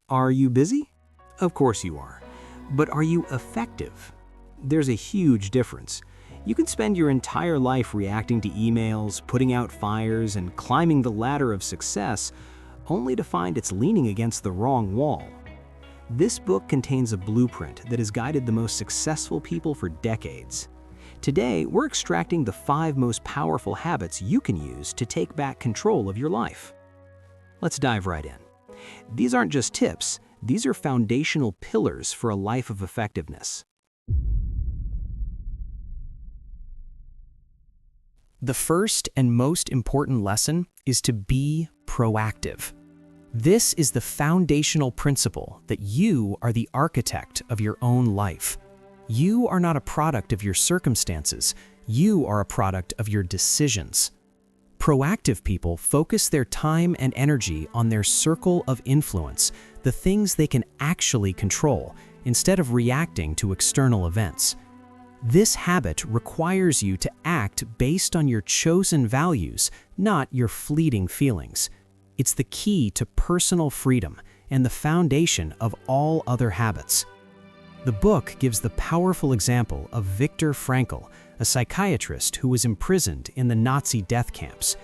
Are you busy? Of course you are. But are you effective? There's a huge difference. You can spend your entire life reacting to emails, putting out fires, and climbing the ladder of success, only to find it's leaning against the wrong wall. This book contains a blueprint that has guided the most successful people for decades. Today, we're extracting the 5 most powerful habits you can use to take back control of your life. Let's dive right in. These aren't just tips, these are foundational pillars for a life of effectiveness. The first and most important lesson is to be proactive. This is the foundational principle that you are the architect of your own life. You are not a product of your circumstances, you are a product of your decisions. Proactive people focus their time and energy on their circle of influence, the things they can actually control, instead of reacting to external events. This habit requires you to act based on your chosen values, not your fleeting feelings. It's the key to personal freedom and the foundation of all other habits. The book gives the powerful example of Viktor Frankl, a psychiatrist who was imprisoned in the Nazi death camps.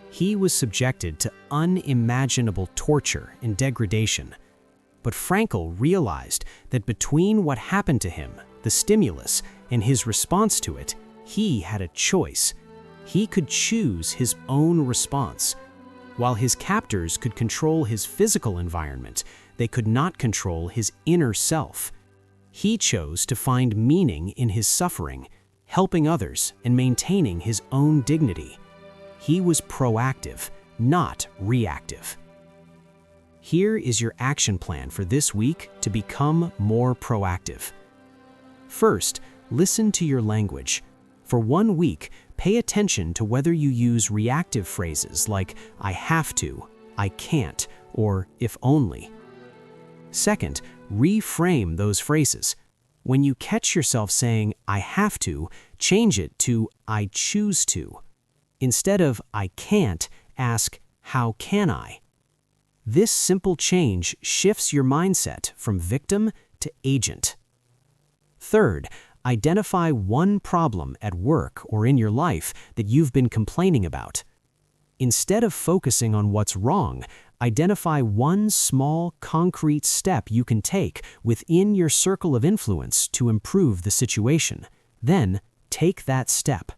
He was subjected to unimaginable torture and degradation. But Frankl realized that between what happened to him, the stimulus, and his response to it, he had a choice. He could choose his own response. While his captors could control his physical environment, they could not control his inner self. He chose to find meaning in his suffering, helping others and maintaining his own dignity. He was proactive, not reactive. Here is your action plan for this week to become more proactive. First, listen to your language. For 1 week, pay attention to whether you use reactive phrases like "I have to," "I can't," or "if only." Second, reframe those phrases. When you catch yourself saying "I have to," change it to "I choose to." Instead of "I can't," ask "How can I?" This simple change shifts your mindset from victim to agent. Third, identify one problem at work or in your life that you've been complaining about. Instead of focusing on what's wrong, identify one small, concrete step you can take within your circle of influence to improve the situation. Then, take that step.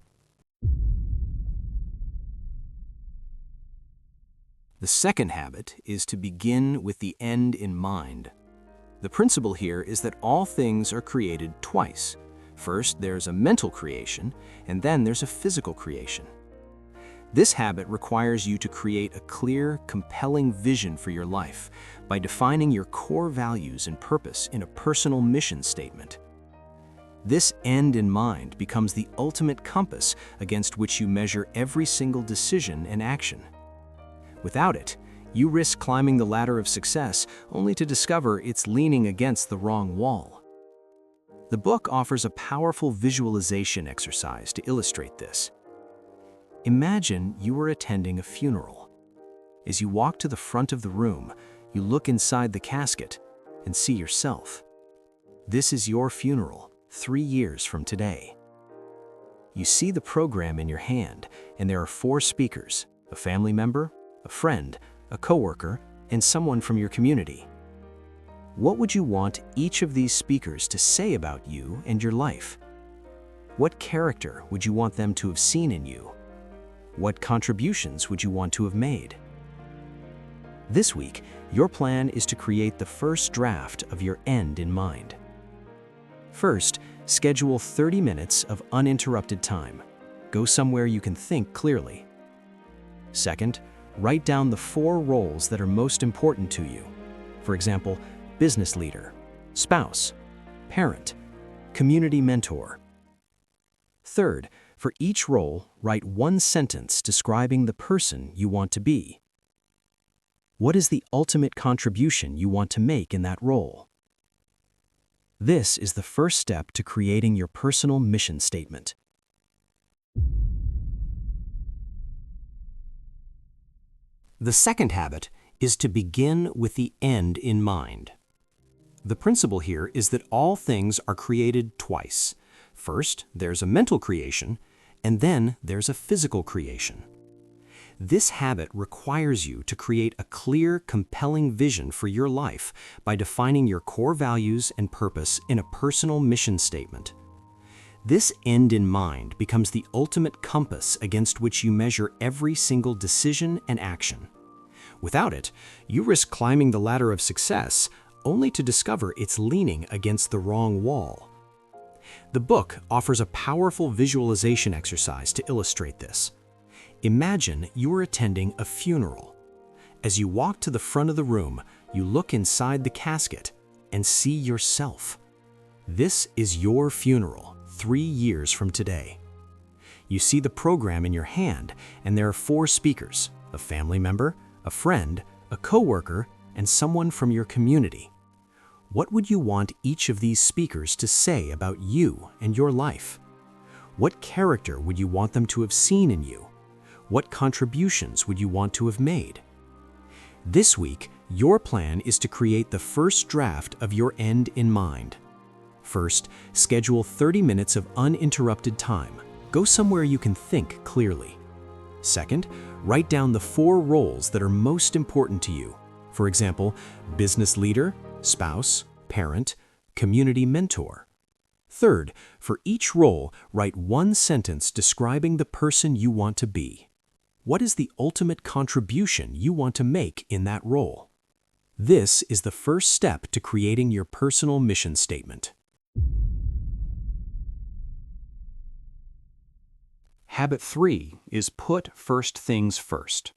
The second habit is to begin with the end in mind. The principle here is that all things are created twice. First, there's a mental creation, and then there's a physical creation. This habit requires you to create a clear, compelling vision for your life by defining your core values and purpose in a personal mission statement. This end in mind becomes the ultimate compass against which you measure every single decision and action. Without it, you risk climbing the ladder of success only to discover it's leaning against the wrong wall. The book offers a powerful visualization exercise to illustrate this. Imagine you were attending a funeral. As you walk to the front of the room, you look inside the casket and see yourself. This is your funeral 3 years from today. You see the program in your hand, and there are 4 speakers: a family member, a friend, a coworker, and someone from your community. What would you want each of these speakers to say about you and your life? What character would you want them to have seen in you? What contributions would you want to have made? This week, your plan is to create the first draft of your end in mind. First, schedule 30 minutes of uninterrupted time. Go somewhere you can think clearly. Second, write down the 4 roles that are most important to you. For example, business leader, spouse, parent, community mentor. Third, for each role, write 1 sentence describing the person you want to be. What is the ultimate contribution you want to make in that role? This is the first step to creating your personal mission statement. The second habit is to begin with the end in mind. The principle here is that all things are created twice. First, there's a mental creation, and then there's a physical creation. This habit requires you to create a clear, compelling vision for your life by defining your core values and purpose in a personal mission statement. This end in mind becomes the ultimate compass against which you measure every single decision and action. Without it, you risk climbing the ladder of success only to discover it's leaning against the wrong wall. The book offers a powerful visualization exercise to illustrate this. Imagine you are attending a funeral. As you walk to the front of the room, you look inside the casket and see yourself. This is your funeral 3 years from today. You see the program in your hand, and there are 4 speakers: a family member, a friend, a coworker, and someone from your community. What would you want each of these speakers to say about you and your life? What character would you want them to have seen in you? What contributions would you want to have made? This week, your plan is to create the first draft of your end in mind. First, schedule 30 minutes of uninterrupted time. Go somewhere you can think clearly. Second, write down the 4 roles that are most important to you. For example, business leader, spouse, parent, community mentor. Third, for each role, write 1 sentence describing the person you want to be. What is the ultimate contribution you want to make in that role? This is the first step to creating your personal mission statement. Habit 3 is put first things first.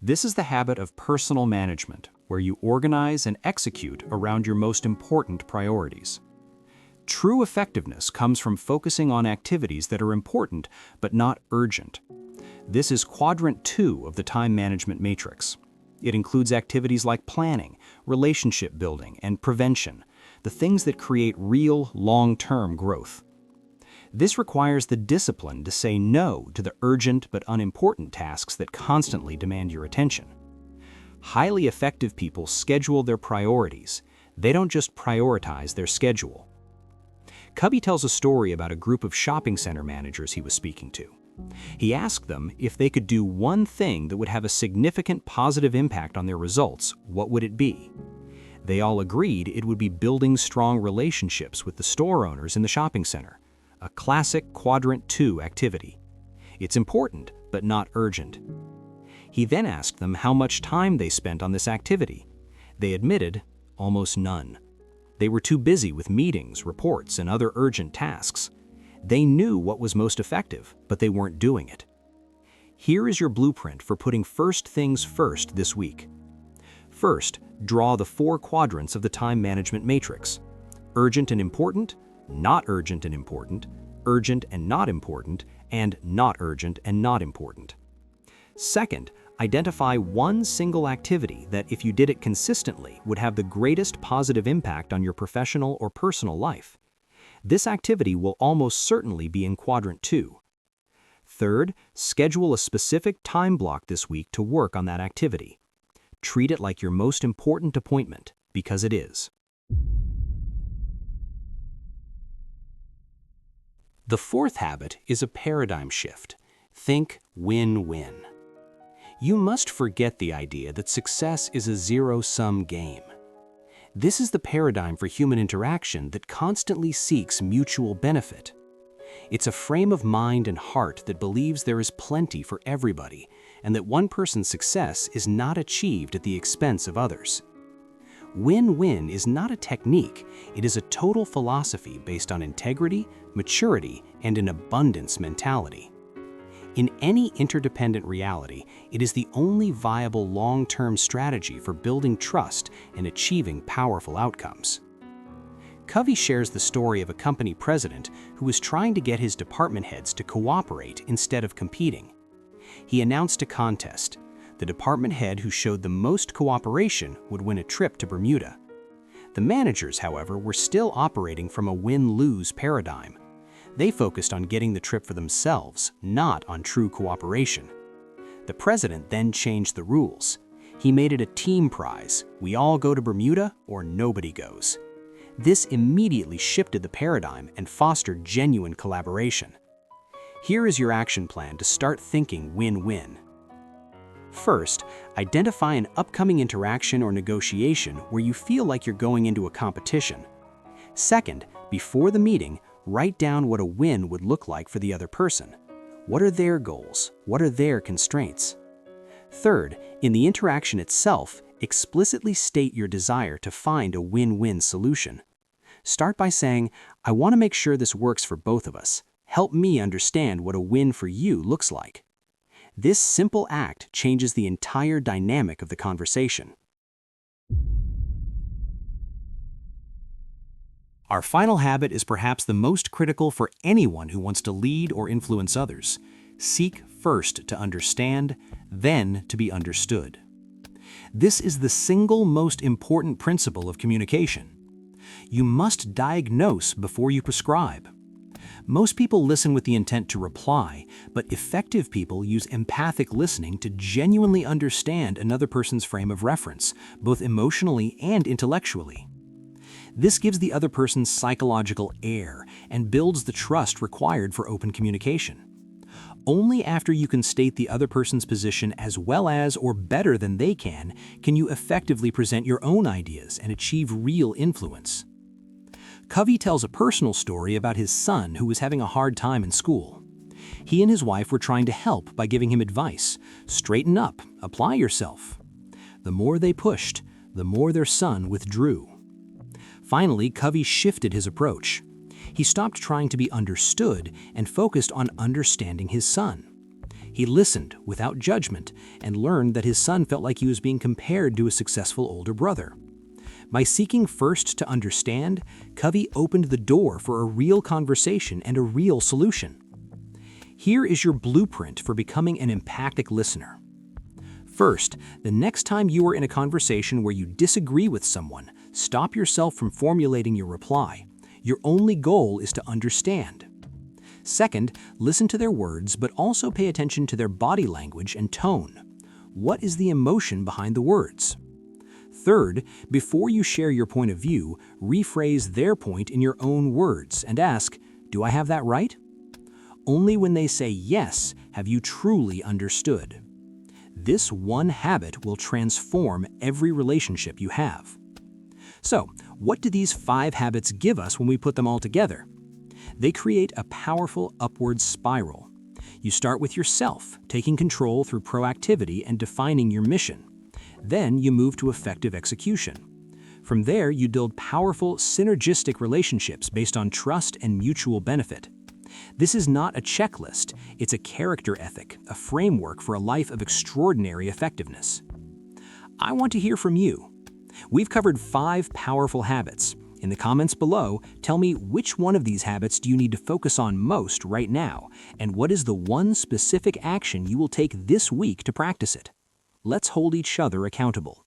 This is the habit of personal management, where you organize and execute around your most important priorities. True effectiveness comes from focusing on activities that are important but not urgent. This is quadrant 2 of the time management matrix. It includes activities like planning, relationship building, and prevention, the things that create real, long-term growth. This requires the discipline to say no to the urgent but unimportant tasks that constantly demand your attention. Highly effective people schedule their priorities. They don't just prioritize their schedule. Covey tells a story about a group of shopping center managers he was speaking to. He asked them if they could do one thing that would have a significant positive impact on their results, what would it be? They all agreed it would be building strong relationships with the store owners in the shopping center, a classic quadrant 2 activity. It's important, but not urgent. He then asked them how much time they spent on this activity. They admitted almost none. They were too busy with meetings, reports, and other urgent tasks. They knew what was most effective, but they weren't doing it. Here is your blueprint for putting first things first this week. First, draw the 4 quadrants of the time management matrix: urgent and important, not urgent and important, urgent and not important, and not urgent and not important. Second, identify one single activity that, if you did it consistently, would have the greatest positive impact on your professional or personal life. This activity will almost certainly be in quadrant 2. Third, schedule a specific time block this week to work on that activity. Treat it like your most important appointment, because it is. The 4th habit is a paradigm shift. Think win-win. You must forget the idea that success is a zero-sum game. This is the paradigm for human interaction that constantly seeks mutual benefit. It's a frame of mind and heart that believes there is plenty for everybody, and that one person's success is not achieved at the expense of others. Win-win is not a technique, it is a total philosophy based on integrity, maturity, and an abundance mentality. In any interdependent reality, it is the only viable long-term strategy for building trust and achieving powerful outcomes. Covey shares the story of a company president who was trying to get his department heads to cooperate instead of competing. He announced a contest. The department head who showed the most cooperation would win a trip to Bermuda. The managers, however, were still operating from a win-lose paradigm. They focused on getting the trip for themselves, not on true cooperation. The president then changed the rules. He made it a team prize. We all go to Bermuda or nobody goes. This immediately shifted the paradigm and fostered genuine collaboration. Here is your action plan to start thinking win-win. First, identify an upcoming interaction or negotiation where you feel like you're going into a competition. Second, before the meeting, write down what a win would look like for the other person. What are their goals? What are their constraints? Third, in the interaction itself, explicitly state your desire to find a win-win solution. Start by saying, I want to make sure this works for both of us. Help me understand what a win for you looks like. This simple act changes the entire dynamic of the conversation. Our final habit is perhaps the most critical for anyone who wants to lead or influence others. Seek first to understand, then to be understood. This is the single most important principle of communication. You must diagnose before you prescribe. Most people listen with the intent to reply, but effective people use empathic listening to genuinely understand another person's frame of reference, both emotionally and intellectually. This gives the other person psychological air and builds the trust required for open communication. Only after you can state the other person's position as well as or better than they can you effectively present your own ideas and achieve real influence. Covey tells a personal story about his son who was having a hard time in school. He and his wife were trying to help by giving him advice. Straighten up, apply yourself. The more they pushed, the more their son withdrew. Finally, Covey shifted his approach. He stopped trying to be understood and focused on understanding his son. He listened without judgment and learned that his son felt like he was being compared to a successful older brother. By seeking first to understand, Covey opened the door for a real conversation and a real solution. Here is your blueprint for becoming an empathic listener. First, the next time you are in a conversation where you disagree with someone, stop yourself from formulating your reply. Your only goal is to understand. Second, listen to their words, but also pay attention to their body language and tone. What is the emotion behind the words? Third, before you share your point of view, rephrase their point in your own words and ask, do I have that right? Only when they say yes have you truly understood. This one habit will transform every relationship you have. So, what do these 5 habits give us when we put them all together? They create a powerful upward spiral. You start with yourself, taking control through proactivity and defining your mission. Then you move to effective execution. From there, you build powerful, synergistic relationships based on trust and mutual benefit. This is not a checklist, it's a character ethic, a framework for a life of extraordinary effectiveness. I want to hear from you. We've covered 5 powerful habits. In the comments below, tell me which one of these habits do you need to focus on most right now, and what is the one specific action you will take this week to practice it? Let's hold each other accountable.